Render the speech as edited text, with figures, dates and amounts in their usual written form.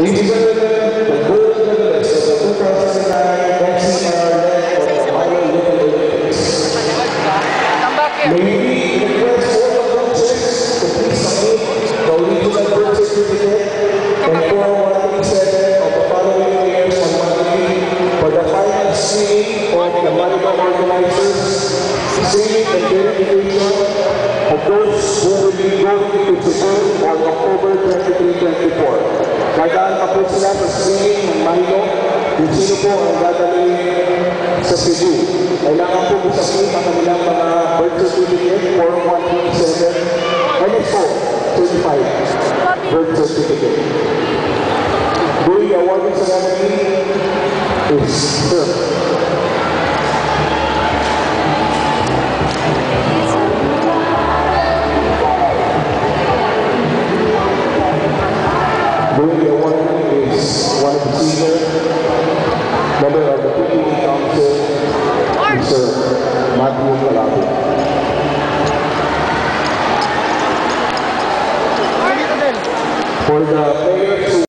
Ladies and gentlemen, the gold medalist of the 2009 NCAA of the Ohio Olympics. May we request all the coaches to please submit the original birth certificate and Form 137 of the following players on Monday for the final screening of the Manila organizers, screening and verification of those who will be going to Cebu on October 23-24. Dadaan pa po sila sa screening ng Manila kung sino po ang dadalhin sa Cebu. Kailangan po isapin ang kanilang mga birth certificate, Form 127, and also certified birth certificate. During the awarding ceremony is served. During the awarding is one of the senior member of the PTA Council, Mr. Matthew Calabo. For the player